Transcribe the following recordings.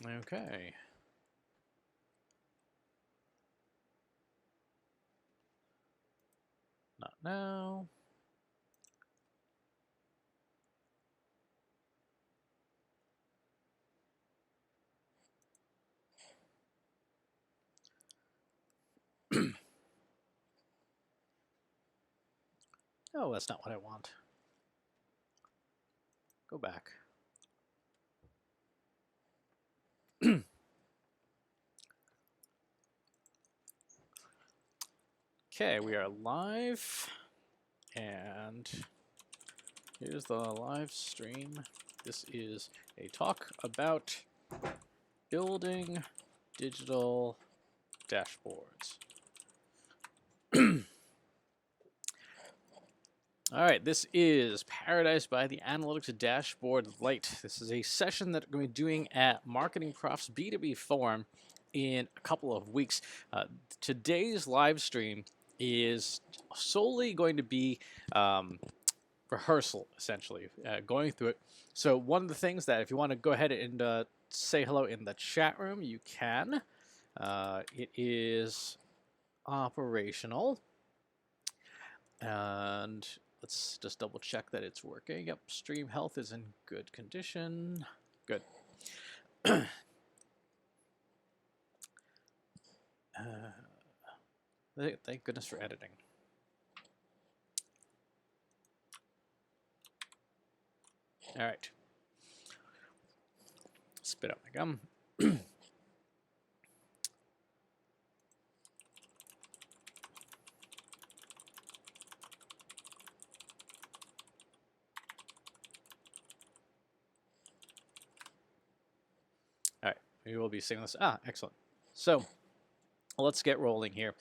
Okay. Not now. Oh, that's not what I want. Go back. Okay, we are live, and here's the live stream. This is a talk about building digital dashboards. All right, this is Paradise by the Analytics Dashboard Lite. This is a session that we're going to be doing at MarketingProfs B2B Forum in a couple of weeks. Today's live stream is solely going to be rehearsal, essentially, going through it. So one of the things that if you want to go ahead and say hello in the chat room, you can. It is operational. And let's just double check that it's working. Yep, stream health is in good condition. Good. Thank goodness for editing. All right. Spit out my gum. All right, we will be seeing this. Excellent. So let's get rolling here.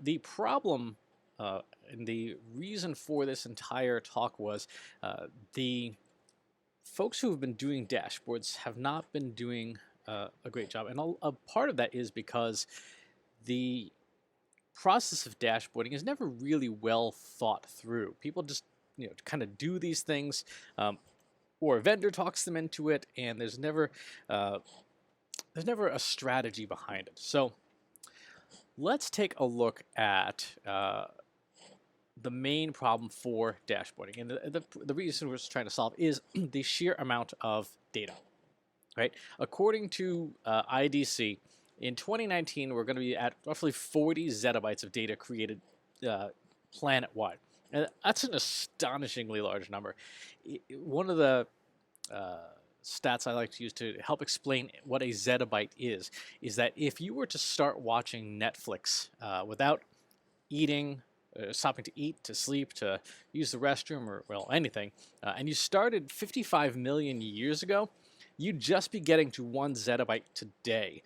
The problem and the reason for this entire talk was the folks who have been doing dashboards have not been doing a great job. And a part of that is because the process of dashboarding is never really well thought through. People just kind of do these things, or a vendor talks them into it, and there's never a strategy behind it. So let's take a look at the main problem for dashboarding. And the reason we're trying to solve is the sheer amount of data, right? According to IDC, in 2019, we're going to be at roughly 40 zettabytes of data created planet-wide. And that's an astonishingly large number. One of the stats I like to use to help explain what a zettabyte is that if you were to start watching Netflix without eating, stopping to eat, to sleep, to use the restroom, or, well, anything, and you started 55 million years ago, you'd just be getting to 1 zettabyte today,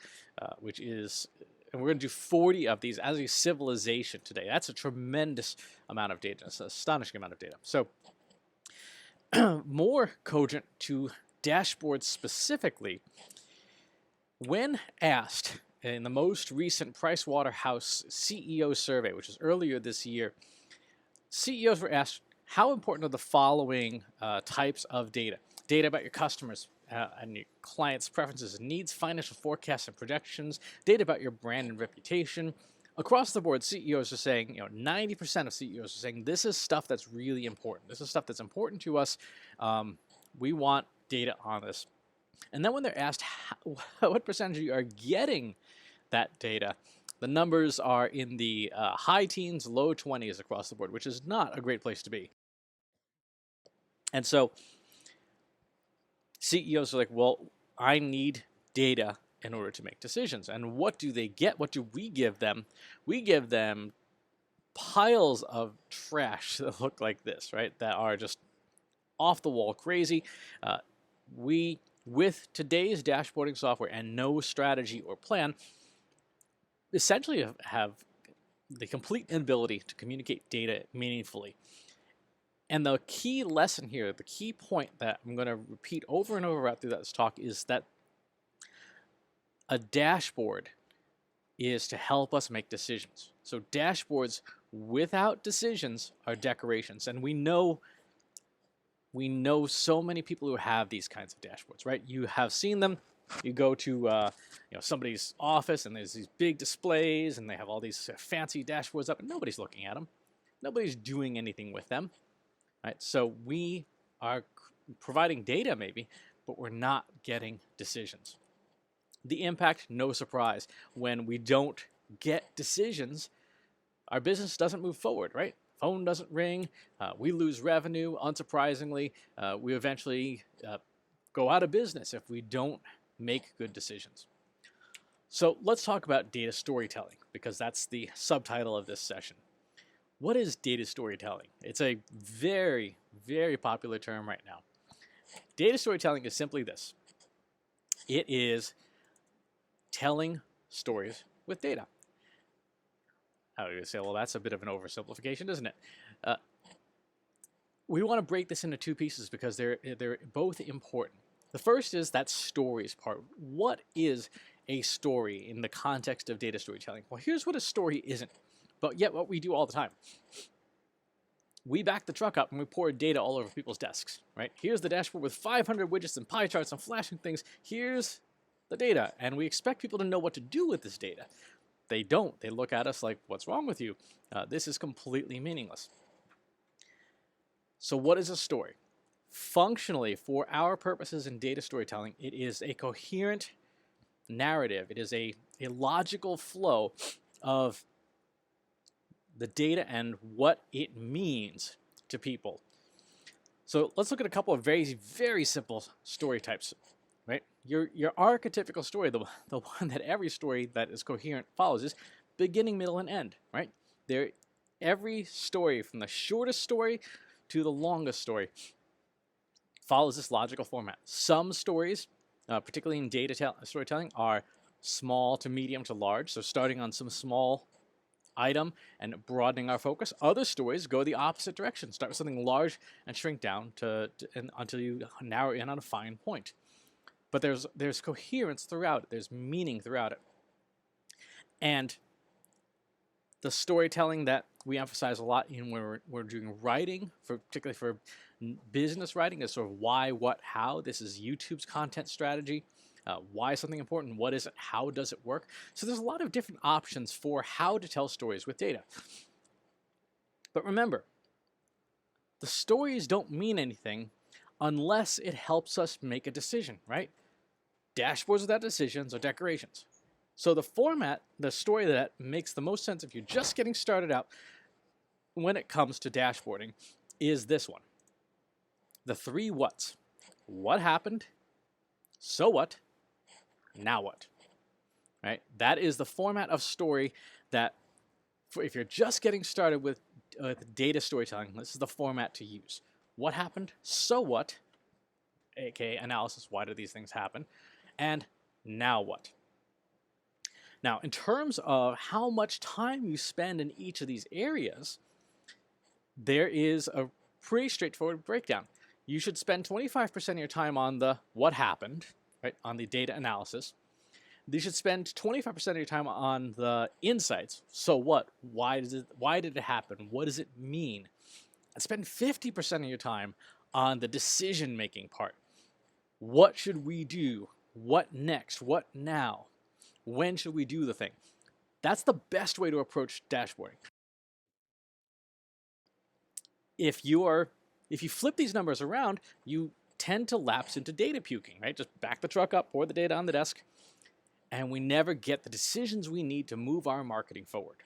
which is, and we're going to do 40 of these as a civilization today. That's a tremendous amount of data. It's an astonishing amount of data. So more cogent to dashboards specifically, when asked in the most recent Pricewaterhouse CEO survey, which was earlier this year, CEOs were asked, how important are the following types of data? Data about your customers and your clients' preferences and needs, financial forecasts and projections, data about your brand and reputation. Across the board, CEOs are saying, 90% of CEOs are saying this is stuff that's really important. This is stuff that's important to us. We want data on this. And then when they're asked what percentage of you are getting that data, the numbers are in the high teens, low 20s across the board, which is not a great place to be. And so CEOs are like, well, I need data in order to make decisions. And what do they get? What do we give them? We give them piles of trash that look like this, right? That are just off the wall crazy. With today's dashboarding software and no strategy or plan, essentially have the complete inability to communicate data meaningfully. And the key lesson here, the key point that I'm going to repeat over and over through this talk is that a dashboard is to help us make decisions. So dashboards without decisions are decorations. And we know so many people who have these kinds of dashboards, right? You have seen them. You go to somebody's office and there's these big displays and they have all these fancy dashboards up and nobody's looking at them. Nobody's doing anything with them, right? So we are providing data maybe, but we're not getting decisions. The impact, no surprise. When we don't get decisions, our business doesn't move forward, right? Phone doesn't ring, we lose revenue, unsurprisingly. We eventually go out of business if we don't make good decisions. So let's talk about data storytelling, because that's the subtitle of this session. What is data storytelling? It's a very, very popular term right now. Data storytelling is simply this. It is telling stories with data. I would say, well, that's a bit of an oversimplification, isn't it? We want to break this into two pieces because they're both important. The first is that stories part. What is a story in the context of data storytelling? Well, here's what a story isn't, but yet what we do all the time. We back the truck up and we pour data all over people's desks, right? Here's the dashboard with 500 widgets and pie charts and flashing things. Here's the data, and we expect people to know what to do with this data. They don't. They look at us like, what's wrong with you? This is completely meaningless. So what is a story? Functionally, for our purposes in data storytelling, it is a coherent narrative. It is a logical flow of the data and what it means to people. So let's look at a couple of very, very simple story types. Right? Your archetypical story, the one that every story that is coherent follows, is beginning, middle, and end. Right? Every story, from the shortest story to the longest story, follows this logical format. Some stories, particularly in data storytelling, are small to medium to large. So starting on some small item and broadening our focus. Other stories go the opposite direction. Start with something large and shrink down until you narrow in on a fine point. But there's coherence throughout it. There's meaning throughout it. And the storytelling that we emphasize a lot in when we're doing writing, particularly for business writing, is sort of why, what, how. This is YouTube's content strategy. Why is something important? What is it? How does it work? So there's a lot of different options for how to tell stories with data. But remember, the stories don't mean anything unless it helps us make a decision, right? Dashboards without decisions are decorations. So the format, the story that makes the most sense if you're just getting started out when it comes to dashboarding, is this one. The three whats. What happened? So what? Now what? Right? That is the format of story that, if you're just getting started with data storytelling, this is the format to use. What happened? So what? aka analysis, why do these things happen? And now what? Now, in terms of how much time you spend in each of these areas, there is a pretty straightforward breakdown. You should spend 25% of your time on the what happened, right, on the data analysis. You should spend 25% of your time on the insights. So what? Why did it happen? What does it mean? And spend 50% of your time on the decision-making part. What should we do? What next? What now? When should we do the thing? That's the best way to approach dashboarding. If you flip these numbers around, you tend to lapse into data puking, right? Just back the truck up, pour the data on the desk, and we never get the decisions we need to move our marketing forward.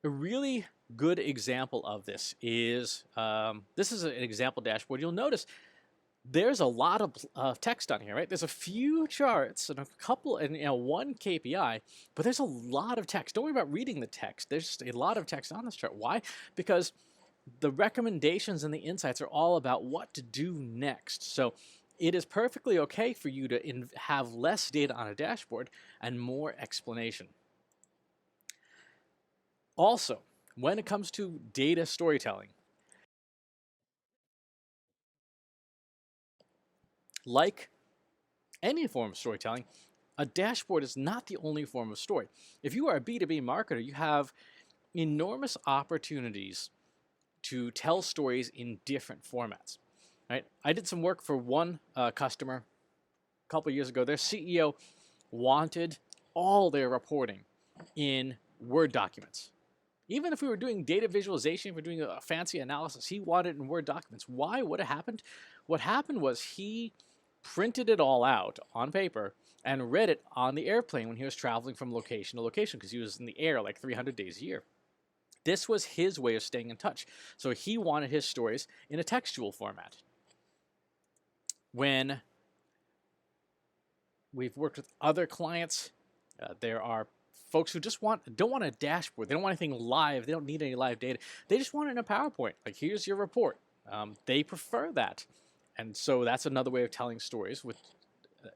A really good example of this is, this is an example dashboard. You'll notice there's a lot of text on here, right? There's a few charts and a couple, and one KPI, but there's a lot of text. Don't worry about reading the text. There's just a lot of text on this chart. Why? Because the recommendations and the insights are all about what to do next. So it is perfectly okay for you to have less data on a dashboard and more explanation. Also, when it comes to data storytelling, like any form of storytelling, a dashboard is not the only form of story. If you are a B2B marketer, you have enormous opportunities to tell stories in different formats. right? I did some work for one customer a couple years ago. Their CEO wanted all their reporting in Word documents. Even if we were doing data visualization, if we're doing a fancy analysis, he wanted it in Word documents. Why? What happened? What happened was he printed it all out on paper and read it on the airplane when he was traveling from location to location because he was in the air like 300 days a year. This was his way of staying in touch. So he wanted his stories in a textual format. When we've worked with other clients, there are folks who just don't want a dashboard. They don't want anything live. They don't need any live data. They just want it in a PowerPoint. Like, here's your report. They prefer that. And so that's another way of telling stories with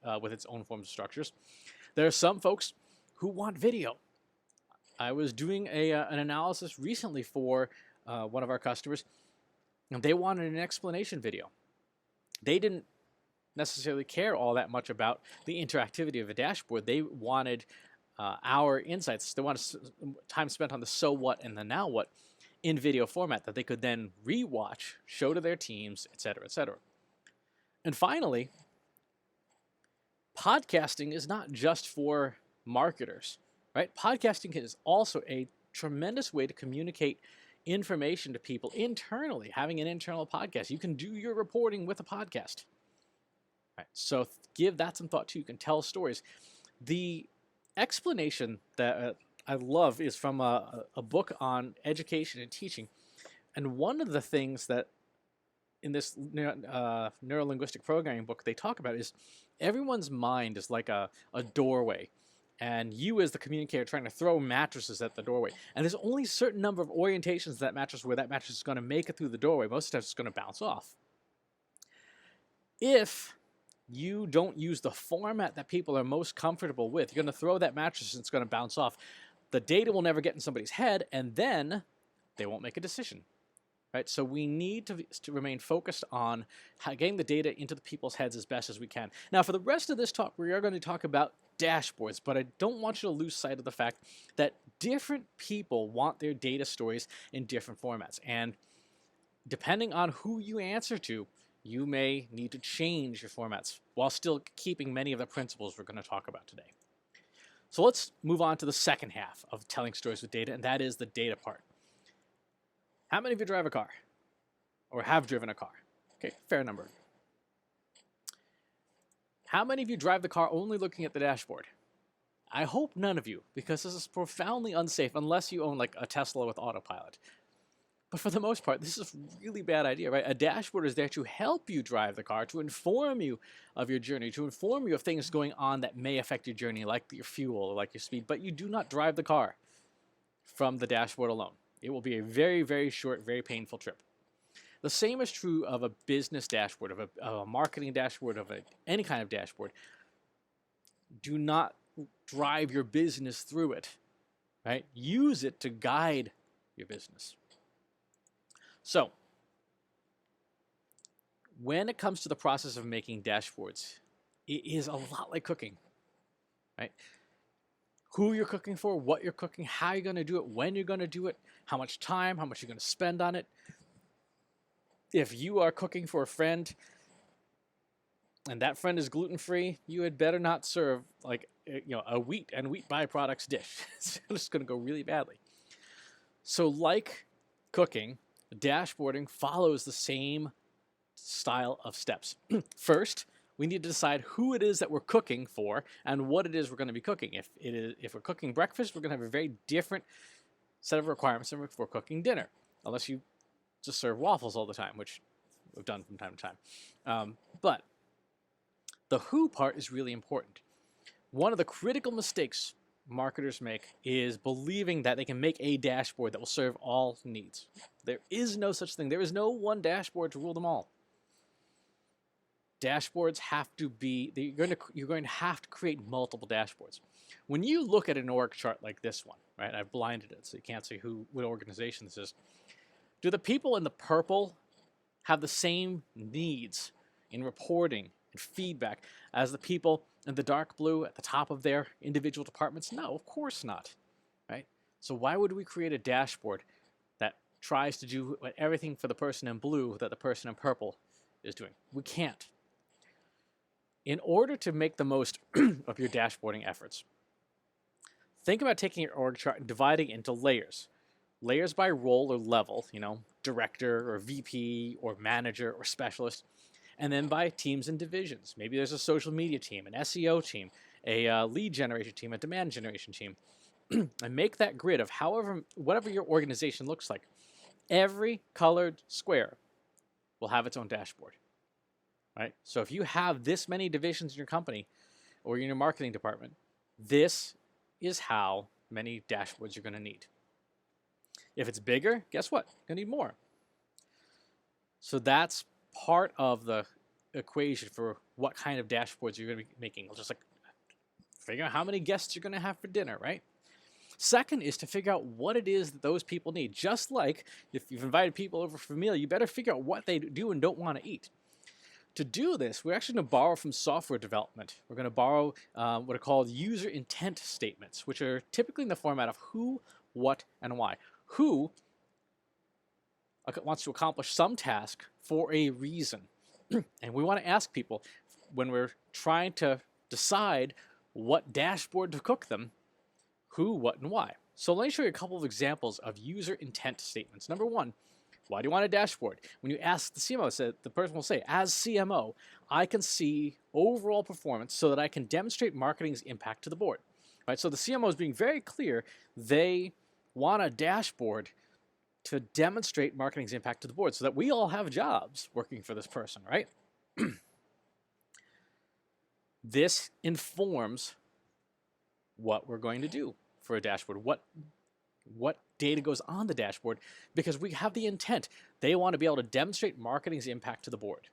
its own forms of structures. There are some folks who want video. I was doing an analysis recently for one of our customers, and they wanted an explanation video. They didn't necessarily care all that much about the interactivity of a dashboard. They wanted our insights. They wanted time spent on the so what and the now what in video format that they could then rewatch, show to their teams, etc., etc. And finally, podcasting is not just for marketers, right? Podcasting is also a tremendous way to communicate information to people internally, having an internal podcast. You can do your reporting with a podcast. Right, so give that some thought too. You can tell stories. The explanation that I love is from a book on education and teaching. And one of the things that in this neuro-linguistic programming book they talk about is everyone's mind is like a doorway. And you as the communicator trying to throw mattresses at the doorway. And there's only a certain number of orientations of that mattress where that mattress is going to make it through the doorway. Most of the time it's going to bounce off. If you don't use the format that people are most comfortable with, you're going to throw that mattress and it's going to bounce off. The data will never get in somebody's head, and then they won't make a decision. Right? So we need to remain focused on getting the data into the people's heads as best as we can. Now, for the rest of this talk, we are going to talk about dashboards, but I don't want you to lose sight of the fact that different people want their data stories in different formats. And depending on who you answer to, you may need to change your formats while still keeping many of the principles we're going to talk about today. So let's move on to the second half of telling stories with data, and that is the data part. How many of you drive a car or have driven a car? Okay, fair number. How many of you drive the car only looking at the dashboard? I hope none of you, because this is profoundly unsafe unless you own like a Tesla with autopilot. But for the most part, this is a really bad idea, right? A dashboard is there to help you drive the car, to inform you of your journey, to inform you of things going on that may affect your journey, like your fuel or like your speed. But you do not drive the car from the dashboard alone. It will be a very, very short, very painful trip. The same is true of a business dashboard, of a marketing dashboard, of any kind of dashboard. Do not drive your business through it, right? Use it to guide your business. So, when it comes to the process of making dashboards, it is a lot like cooking, right? Who you're cooking for, what you're cooking, how you're going to do it, when you're going to do it, how much time, how much you're going to spend on it. If you are cooking for a friend and that friend is gluten-free, you had better not serve like a wheat and wheat byproducts dish. It's just going to go really badly. So like cooking, dashboarding follows the same style of steps. First, we need to decide who it is that we're cooking for and what it is we're going to be cooking. If we're cooking breakfast, we're going to have a very different set of requirements than if we're cooking dinner, unless you just serve waffles all the time, which we've done from time to time. But the who part is really important. One of the critical mistakes marketers make is believing that they can make a dashboard that will serve all needs. There is no such thing. There is no one dashboard to rule them all. Dashboards have to be, you're going to have to create multiple dashboards. When you look at an org chart like this one, right, I've blinded it so you can't see what organization this is. Do the people in the purple have the same needs in reporting and feedback as the people in the dark blue at the top of their individual departments? No, of course not, right? So why would we create a dashboard that tries to do everything for the person in blue that the person in purple is doing. We can't. In order to make the most of your dashboarding efforts, think about taking your org chart and dividing it into layers. Layers by role or level, director or VP or manager or specialist, and then by teams and divisions. Maybe there's a social media team, an SEO team, a lead generation team, a demand generation team. And make that grid of whatever your organization looks like. Every colored square will have its own dashboard. Right? So if you have this many divisions in your company or in your marketing department, this is how many dashboards you're going to need. If it's bigger, guess what? You're going to need more. So that's part of the equation for what kind of dashboards you're going to be making. Just like figure out how many guests you're going to have for dinner, right? Second is to figure out what it is that those people need. Just like if you've invited people over for a meal, you better figure out what they do and don't want to eat. To do this, we're actually going to borrow from software development. We're going to borrow what are called user intent statements, which are typically in the format of who, what, and why. Who wants to accomplish some task for a reason. And we want to ask people when we're trying to decide what dashboard to cook them, who, what, and why. So let me show you a couple of examples of user intent statements. Number one, why do you want a dashboard? When you ask the CMO, the person will say, as CMO, I can see overall performance so that I can demonstrate marketing's impact to the board. Right? So the CMO is being very clear. They want a dashboard to demonstrate marketing's impact to the board so that we all have jobs working for this person, right? This informs what we're going to do for a dashboard, what data goes on the dashboard, because we have the intent. They want to be able to demonstrate marketing's impact to the board.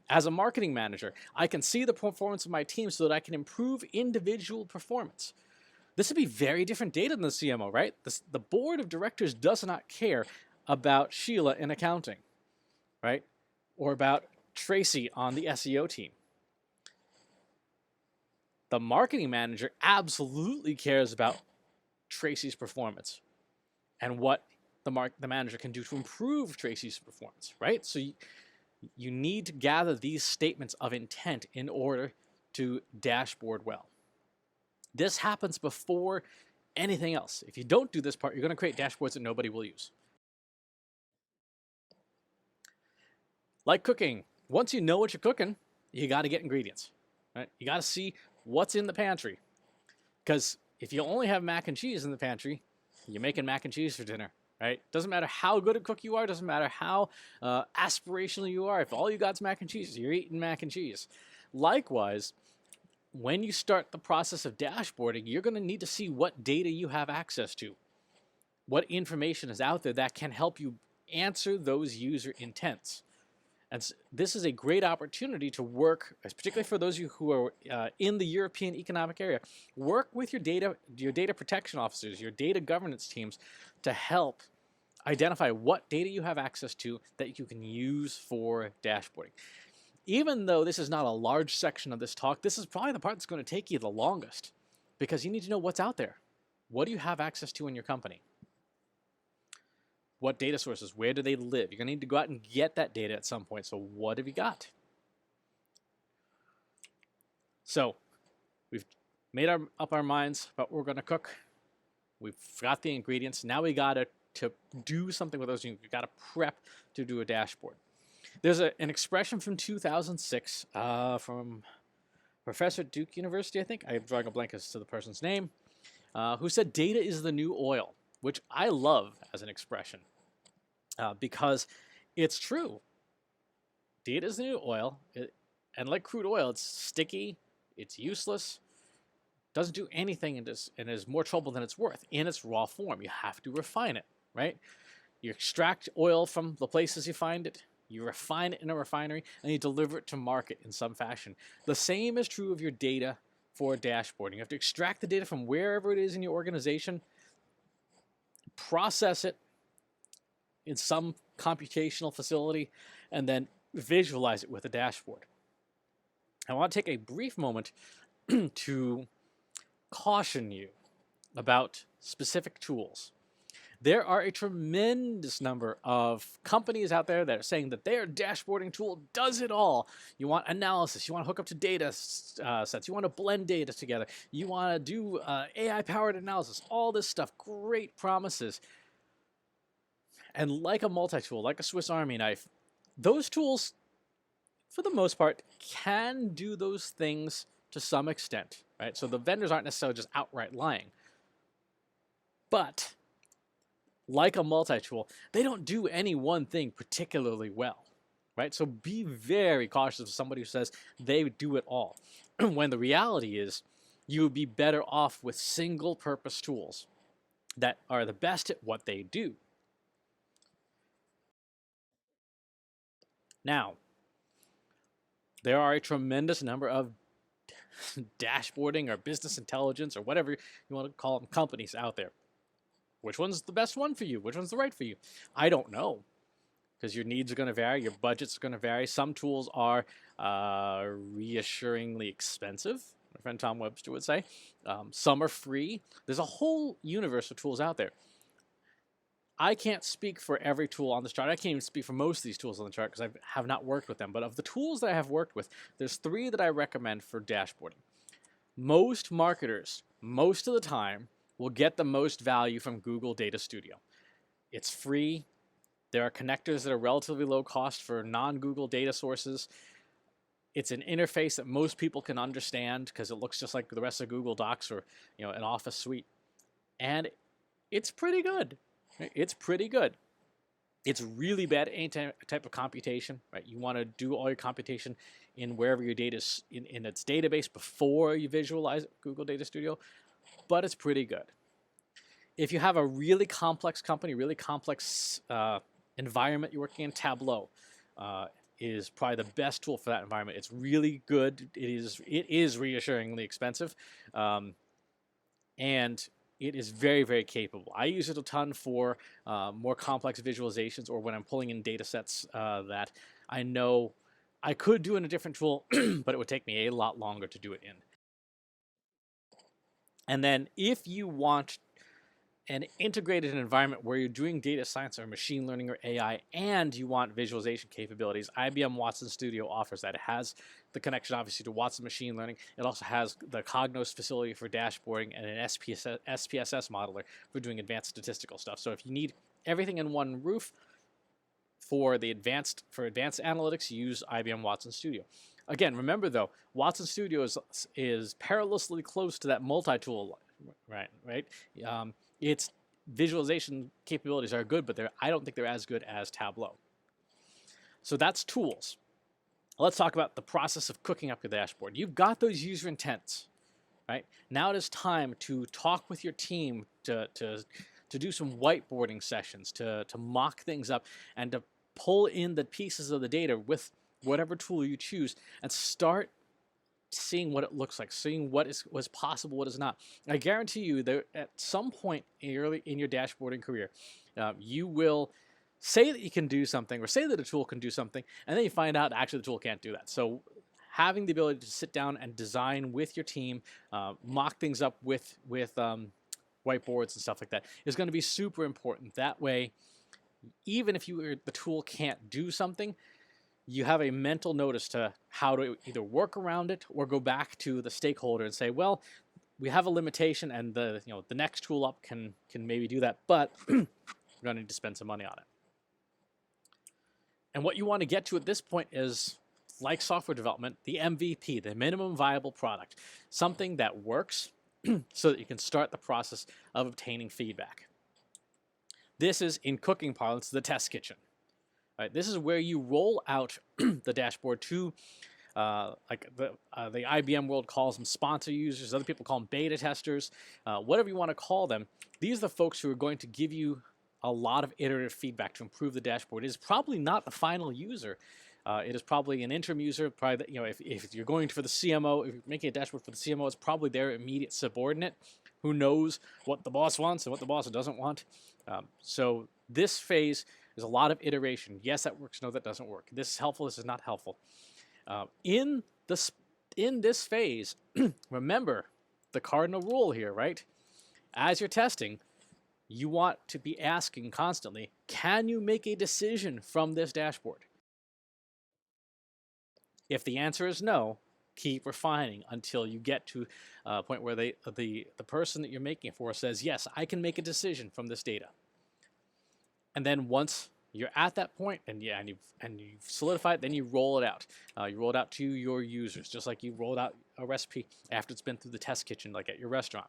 As a marketing manager, I can see the performance of my team so that I can improve individual performance. This would be very different data than the CMO, right? The board of directors does not care about Sheila in accounting, right? Or about Tracy on the SEO team. The marketing manager absolutely cares about Tracy's performance and what the manager can do to improve Tracy's performance, right? So you need to gather these statements of intent in order to dashboard well. This happens before anything else. If you don't do this part, you're going to create dashboards that nobody will use. Like cooking, once you know what you're cooking, you got to get ingredients, right? You got to see what's in the pantry. Because if you only have mac and cheese in the pantry, you're making mac and cheese for dinner, right? Doesn't matter how good a cook you are, doesn't matter how aspirational you are. If all you got's mac and cheese, you're eating mac and cheese. Likewise, when you start the process of dashboarding, you're going to need to see what data you have access to, what information is out there that can help you answer those user intents. And this is a great opportunity to work, particularly for those of you who are in the European Economic Area, work with your data protection officers, your data governance teams to help identify what data you have access to that you can use for dashboarding. Even though this is not a large section of this talk, this is probably the part that's going to take you the longest because you need to know what's out there. What do you have access to in your company? What data sources? Where do they live? You're going to need to go out and get that data at some point. So what have you got? So we've made up our minds about what we're going to cook. We've got the ingredients. Now we got to do something with those. You've got to prep to do a dashboard. There's an expression from 2006 from Professor at Duke University, I think. I'm drawing a blank as to the person's name, who said data is the new oil, which I love as an expression because it's true. Data is the new oil, and like crude oil, it's sticky, it's useless, doesn't do anything, and is more trouble than it's worth in its raw form. You have to refine it, right? You extract oil from the places you find it, you refine it in a refinery, and you deliver it to market in some fashion. The same is true of your data for dashboarding. You have to extract the data from wherever it is in your organization, process it in some computational facility, and then visualize it with a dashboard. I want to take a brief moment to caution you about specific tools. There are a tremendous number of companies out there that are saying that their dashboarding tool does it all. You want analysis, you want to hook up to data sets, you want to blend data together, you want to do AI-powered analysis, all this stuff, great promises. And like a multi-tool, like a Swiss Army knife, those tools, for the most part, can do those things to some extent, right? So the vendors aren't necessarily just outright lying. But like a multi-tool, they don't do any one thing particularly well, right? So be very cautious of somebody who says they do it all, when the reality is you would be better off with single-purpose tools that are the best at what they do. Now, there are a tremendous number of dashboarding or business intelligence or whatever you want to call them companies out there. Which one's the best one for you? Which one's the right for you? I don't know, because your needs are going to vary, your budget's going to vary. Some tools are reassuringly expensive, my friend Tom Webster would say. Some are free. There's a whole universe of tools out there. I can't speak for every tool on this chart. I can't even speak for most of these tools on the chart because I have not worked with them. But of the tools that I have worked with, there's 3 that I recommend for dashboarding. Most marketers, most of the time, will get the most value from Google Data Studio. It's free. There are connectors that are relatively low cost for non-Google data sources. It's an interface that most people can understand because it looks just like the rest of Google Docs or an Office suite. And it's pretty good. It's pretty good. It's really bad at any type of computation, right? You want to do all your computation in wherever your data is in its database before you visualize Google Data Studio, but it's pretty good. If you have a really complex company, really complex environment you're working in, Tableau is probably the best tool for that environment. It's really good. It is reassuringly expensive, and it is very, very capable. I use it a ton for more complex visualizations or when I'm pulling in data sets that I know I could do in a different tool, but it would take me a lot longer to do it in. And then if you want an integrated environment where you're doing data science or machine learning or AI and you want visualization capabilities, IBM Watson Studio offers that. It has the connection, obviously, to Watson Machine Learning. It also has the Cognos facility for dashboarding and an SPSS modeler for doing advanced statistical stuff. So if you need everything in one roof for advanced analytics, you use IBM Watson Studio. Again, remember though, Watson Studio is perilously close to that multi-tool, right? Its visualization capabilities are good, but I don't think they're as good as Tableau. So that's tools. Let's talk about the process of cooking up your dashboard. You've got those user intents, right? Now it is time to talk with your team, to do some whiteboarding sessions, to mock things up, and to pull in the pieces of the data with whatever tool you choose and start seeing what it looks like, seeing what was possible, what is not. I guarantee you that at some point early in your dashboarding career, you will say that you can do something or say that a tool can do something, and then you find out actually the tool can't do that. So having the ability to sit down and design with your team, mock things up with whiteboards and stuff like that is going to be super important. That way, even if the tool can't do something, you have a mental notice to how to either work around it or go back to the stakeholder and say, well, we have a limitation and the next tool up can maybe do that, but we're going to need to spend some money on it. And what you want to get to at this point is, like software development, the MVP, the minimum viable product, something that works so that you can start the process of obtaining feedback. This is, in cooking parlance, the test kitchen. Right, this is where you roll out the dashboard to, like the IBM world calls them sponsor users, other people call them beta testers, whatever you want to call them. These are the folks who are going to give you a lot of iterative feedback to improve the dashboard. It is probably not the final user. It is probably an interim user. Probably, if you're going for the CMO, if you're making a dashboard for the CMO, it's probably their immediate subordinate who knows what the boss wants and what the boss doesn't want. So this phase is a lot of iteration. Yes, that works. No, that doesn't work. This is helpful. This is not helpful. In this phase, remember the cardinal rule here, right? As you're testing, you want to be asking constantly, can you make a decision from this dashboard? If the answer is no, keep refining until you get to a point where the person that you're making it for says, yes, I can make a decision from this data. And then once you're at that point, and you've solidified, then you roll it out. You roll it out to your users, just like you rolled out a recipe after it's been through the test kitchen, like at your restaurant.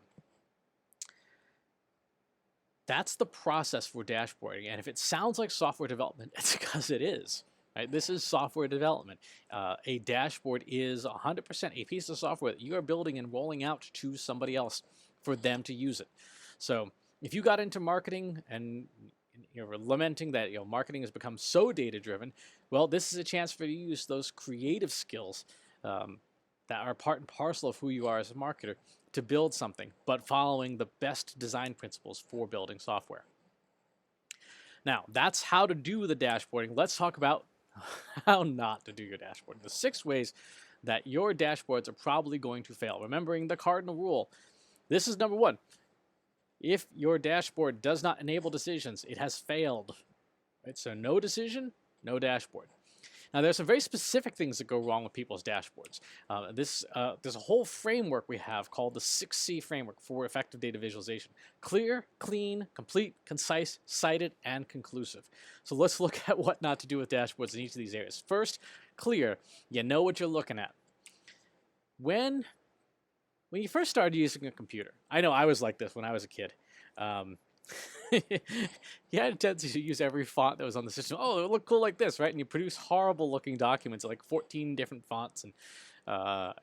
That's the process for dashboarding. And if it sounds like software development, it's because it is. Right? This is software development. A dashboard is 100% a piece of software that you are building and rolling out to somebody else for them to use it. So if you got into marketing and you're lamenting that marketing has become so data-driven, well, this is a chance for you to use those creative skills that are part and parcel of who you are as a marketer to build something, but following the best design principles for building software. Now, that's how to do the dashboarding. Let's talk about how not to do your dashboarding. The 6 ways that your dashboards are probably going to fail. Remembering the cardinal rule. This is number 1. If your dashboard does not enable decisions, it has failed. Right? So no decision, no dashboard. Now, there's some very specific things that go wrong with people's dashboards. There's a whole framework we have called the 6C framework for effective data visualization. Clear, clean, complete, concise, cited, and conclusive. So let's look at what not to do with dashboards in each of these areas. First, clear. You know what you're looking at. When you first started using a computer, I know I was like this when I was a kid. You had a tendency to use every font that was on the system. Oh, it would look cool like this, right? And you produce horrible looking documents, like 14 different fonts, and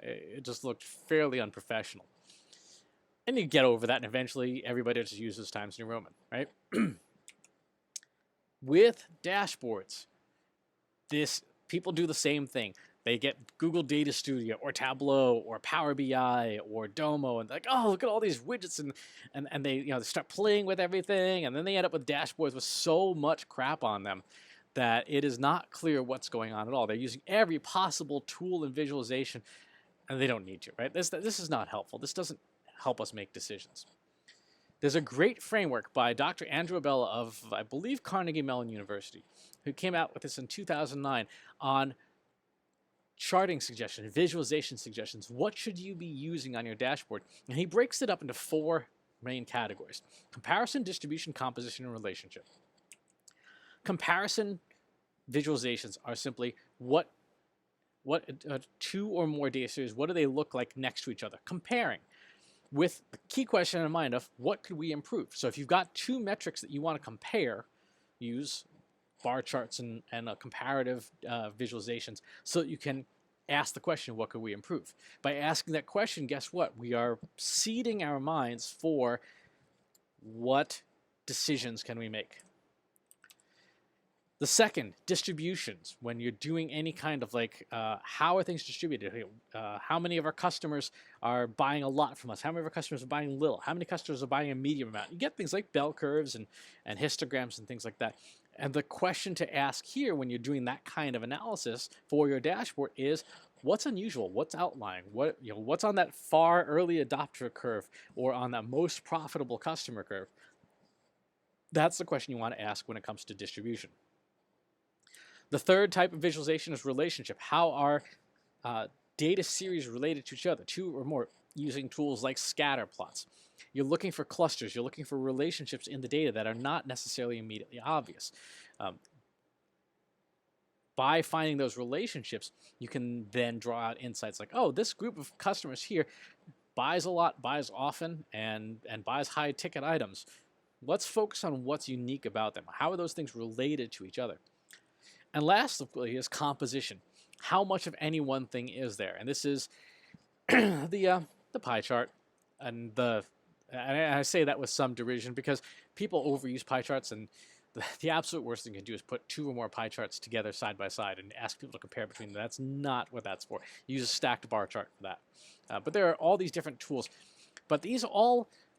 it just looked fairly unprofessional. And you get over that, and eventually everybody just uses Times New Roman, right? With dashboards, people do the same thing. They get Google Data Studio or Tableau or Power BI or Domo, and like, oh, look at all these widgets, and they they start playing with everything, and then they end up with dashboards with so much crap on them that it is not clear what's going on at all. They're using every possible tool and visualization, and they don't need to, right? This is not helpful. This doesn't help us make decisions. There's a great framework by Dr. Andrew Abella of, I believe, Carnegie Mellon University, who came out with this in 2009 on charting suggestions, visualization suggestions. What should you be using on your dashboard? And he breaks it up into 4 main categories: comparison, distribution, composition, and relationship. Comparison visualizations are simply what 2 or more data series, what do they look like next to each other? Comparing, with the key question in mind of what could we improve? So if you've got 2 metrics that you want to compare, use bar charts and comparative visualizations so that you can ask the question, what could we improve? By asking that question, guess what? We are seeding our minds for what decisions can we make. The second, distributions. When you're doing any kind of how are things distributed? How many of our customers are buying a lot from us? How many of our customers are buying little? How many customers are buying a medium amount? You get things like bell curves and histograms and things like that. And the question to ask here when you're doing that kind of analysis for your dashboard is, what's unusual? What's outlying? What's on that far early adopter curve or on that most profitable customer curve? That's the question you want to ask when it comes to distribution. The third type of visualization is relationship. How are data series related to each other, 2 or more, using tools like scatter plots? You're looking for clusters. You're looking for relationships in the data that are not necessarily immediately obvious. By finding those relationships, you can then draw out insights like, oh, this group of customers here buys a lot, buys often, and buys high-ticket items. Let's focus on what's unique about them. How are those things related to each other? And lastly is composition. How much of any one thing is there? And this is the pie chart, and I say that with some derision because people overuse pie charts, and the absolute worst thing you can do is put 2 or more pie charts together side by side and ask people to compare between them. That's not what that's for. Use a stacked bar chart for that. But there are all these different tools. But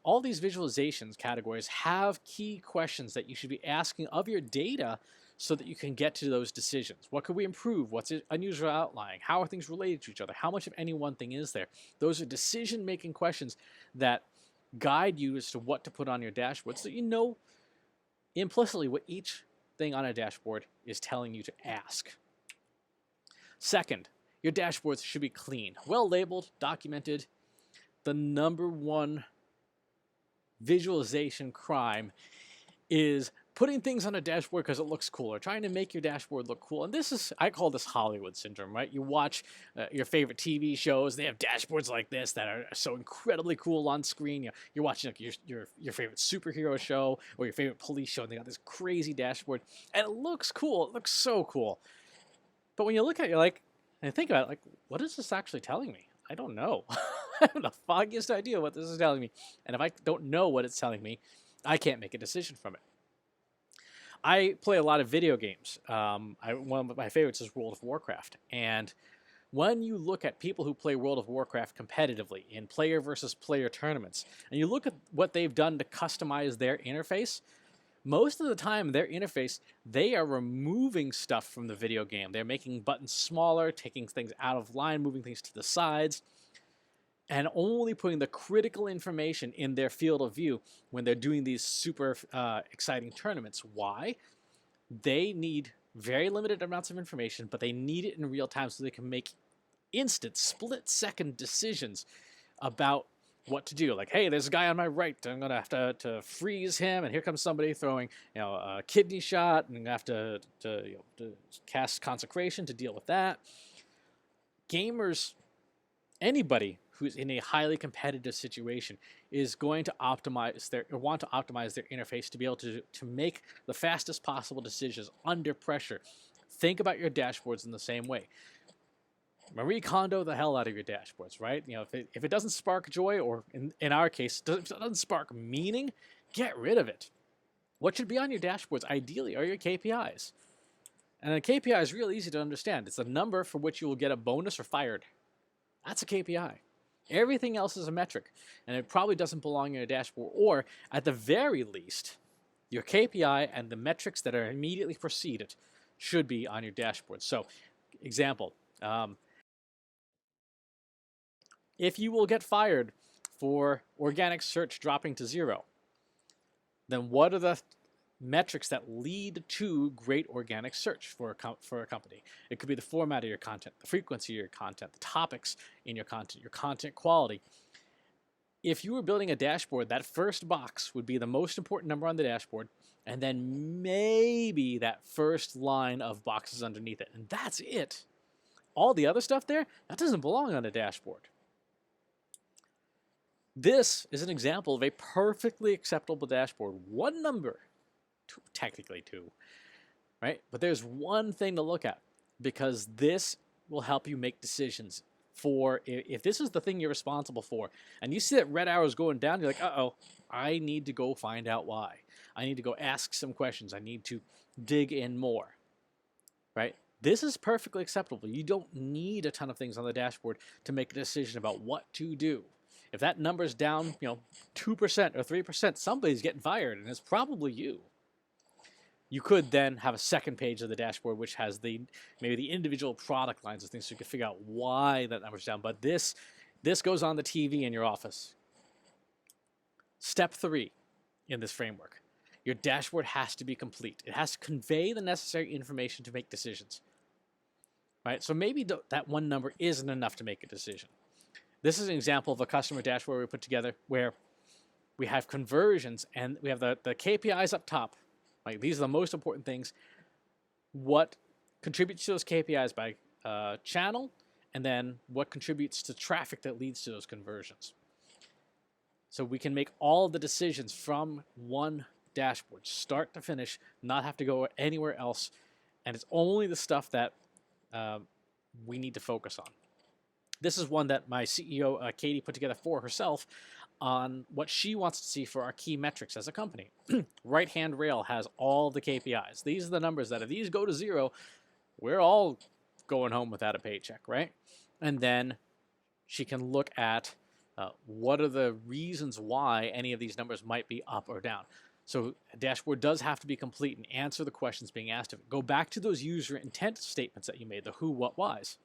all these visualizations categories have key questions that you should be asking of your data so that you can get to those decisions. What could we improve? What's unusual outlying? How are things related to each other? How much of any one thing is there? Those are decision-making questions that guide you as to what to put on your dashboard so you know implicitly what each thing on a dashboard is telling you to ask. Second, your dashboards should be clean, well labeled, documented. The number one visualization crime is putting things on a dashboard because it looks cool, or trying to make your dashboard look cool. And this is, I call this Hollywood syndrome, right? You watch your favorite TV shows, they have dashboards like this that are so incredibly cool on screen. You're watching like your favorite superhero show or your favorite police show, and they got this crazy dashboard, and it looks cool. It looks so cool. But when you look at it, you're like, and think about it, like, what is this actually telling me? I don't know. I have the foggiest idea what this is telling me. And if I don't know what it's telling me, I can't make a decision from it. I play a lot of video games. One of my favorites is World of Warcraft. And when you look at people who play World of Warcraft competitively in player versus player tournaments, and you look at what they've done to customize their interface, most of the time their interface, they are removing stuff from the video game. They're making buttons smaller, taking things out of line, moving things to the sides, and only putting the critical information in their field of view when they're doing these super exciting tournaments. Why? They need very limited amounts of information, but they need it in real time so they can make instant, split-second decisions about what to do. Like, hey, there's a guy on my right. I'm going to have to freeze him, and here comes somebody throwing a kidney shot, and I'm going to have to cast consecration to deal with that. Gamers, anybody who's in a highly competitive situation is going to want to optimize their interface to be able to make the fastest possible decisions under pressure. Think about your dashboards in the same way. Marie Kondo the hell out of your dashboards, right? If it doesn't spark joy, or in our case, doesn't spark meaning, get rid of it. What should be on your dashboards, ideally, are your KPIs. And a KPI is real easy to understand. It's a number for which you will get a bonus or fired. That's a KPI. Everything else is a metric, and it probably doesn't belong in a dashboard, or at the very least, your KPI and the metrics that are immediately preceded should be on your dashboard. So, example, if you will get fired for organic search dropping to 0, then what are the metrics that lead to great organic search for a company? It could be the format of your content, the frequency of your content, the topics in your content quality. If you were building a dashboard, that first box would be the most important number on the dashboard, and then maybe that first line of boxes underneath it. And that's it. All the other stuff there, that doesn't belong on a dashboard. This is an example of a perfectly acceptable dashboard. One number, technically 2, right? But there's one thing to look at, because this will help you make decisions. For if this is the thing you're responsible for, and you see that red arrow is going down, you're like, uh-oh, I need to go find out why. I need to go ask some questions. I need to dig in more, right? This is perfectly acceptable. You don't need a ton of things on the dashboard to make a decision about what to do. If that number's down, 2% or 3%, somebody's getting fired, and it's probably you. You could then have a second page of the dashboard which has maybe the individual product lines of things, so you can figure out why that number's down. But this goes on the TV in your office. Step 3 in this framework. Your dashboard has to be complete. It has to convey the necessary information to make decisions. Right? So maybe that one number isn't enough to make a decision. This is an example of a customer dashboard we put together where we have conversions, and we have the KPIs up top. Like, these are the most important things. What contributes to those KPIs by channel, and then what contributes to traffic that leads to those conversions. So we can make all the decisions from one dashboard, start to finish, not have to go anywhere else. And it's only the stuff that we need to focus on. This is one that my CEO, Katie, put together for herself on what she wants to see for our key metrics as a company. Right-hand rail has all the KPIs. These are the numbers that if these go to 0, we're all going home without a paycheck, right? And then she can look at what are the reasons why any of these numbers might be up or down. So a dashboard does have to be complete and answer the questions being asked of it. Go back to those user intent statements that you made, the who, what, whys.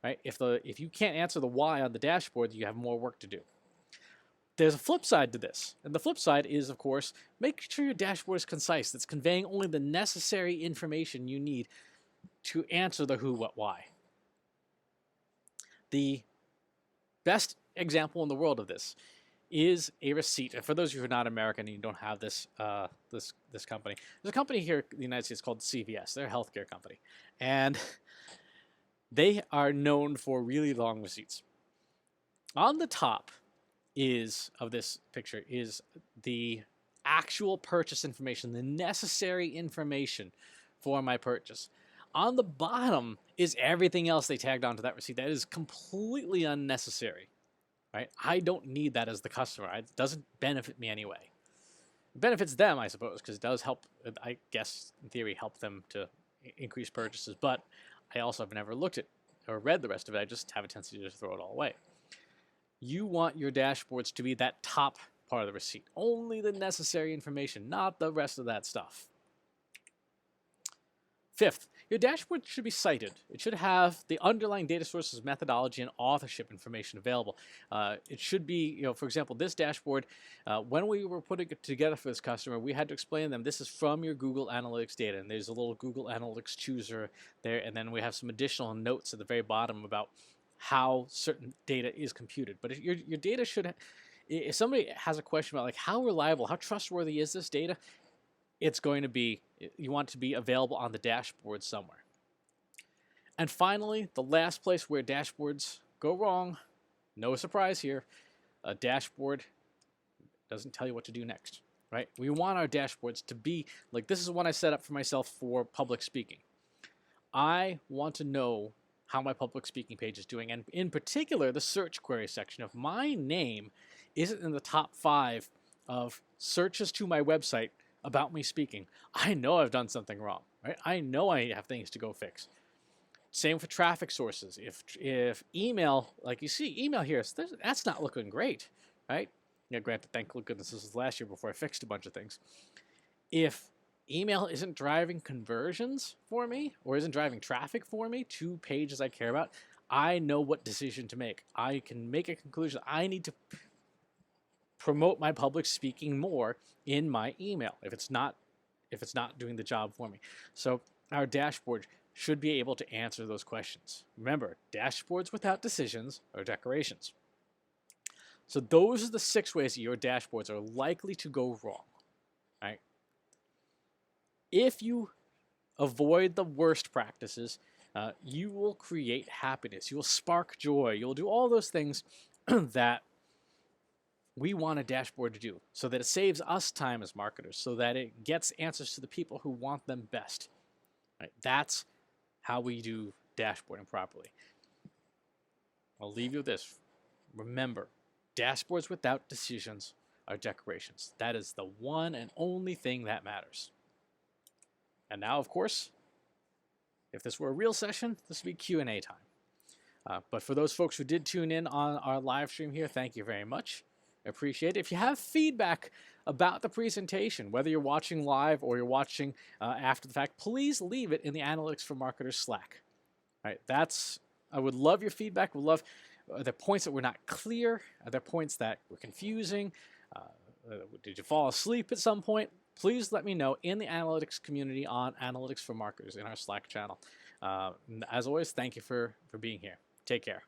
Right? If you can't answer the why on the dashboard, you have more work to do. there's a flip side to this. And the flip side is, of course, make sure your dashboard is concise. That's conveying only the necessary information you need to answer the who, what, why. The best example in the world of this is a receipt. And for those of you who are not American and you don't have this this company, there's a company here in the United States called CVS. They're a healthcare company. And they are known for really long receipts. On the top of this picture is the actual purchase information, the necessary information for my purchase. On the bottom is everything else they tagged onto that receipt that is completely unnecessary. Right? I don't need that as the customer. It doesn't benefit me anyway. It benefits them, I suppose, because it does help, I guess, in theory, help them to increase purchases. But I also have never looked at or read the rest of it. I just have a tendency to just throw it all away. You want your dashboards to be that top part of the receipt. Only the necessary information, not the rest of that stuff. Fifth, your dashboard should be cited. It should have the underlying data sources, methodology, and authorship information available. It should be, for example, this dashboard, when we were putting it together for this customer, we had to explain to them this is from your Google Analytics data, and there's a little Google Analytics chooser there, and then we have some additional notes at the very bottom about how certain data is computed. But your data should, if somebody has a question about like how reliable, how trustworthy is this data, it's going to be, you want it to be available on the dashboard somewhere. And finally, the last place where dashboards go wrong, no surprise here, a dashboard doesn't tell you what to do next, right? We want our dashboards to be, like this is one I set up for myself for public speaking. I want to know how my public speaking page is doing, and in particular, the search query section. If my name isn't in the top 5 of searches to my website about me speaking, I know I've done something wrong, right? I know I have things to go fix. Same for traffic sources. If email, like you see, email here, that's not looking great, right? Yeah, granted, thank goodness this was last year before I fixed a bunch of things. If email isn't driving conversions for me or isn't driving traffic for me to pages I care about, I know what decision to make. I can make a conclusion. I need to promote my public speaking more in my email if it's not doing the job for me. So our dashboard should be able to answer those questions. Remember, dashboards without decisions are decorations. So those are the 6 ways that your dashboards are likely to go wrong, right? If you avoid the worst practices, you will create happiness. You will spark joy. You'll do all those things that we want a dashboard to do, so that it saves us time as marketers, so that it gets answers to the people who want them best. Right? That's how we do dashboarding properly. I'll leave you with this. Remember, dashboards without decisions are decorations. That is the one and only thing that matters. And now, of course, if this were a real session, this would be Q&A time. But for those folks who did tune in on our live stream here, thank you very much. I appreciate it. If you have feedback about the presentation, whether you're watching live or you're watching after the fact, please leave it in the Analytics for Marketers Slack. All right, I would love your feedback. Would love the points that were not clear, are there points that were confusing, did you fall asleep at some point? Please let me know in the analytics community on Analytics for Marketers in our Slack channel. As always, thank you for being here. Take care.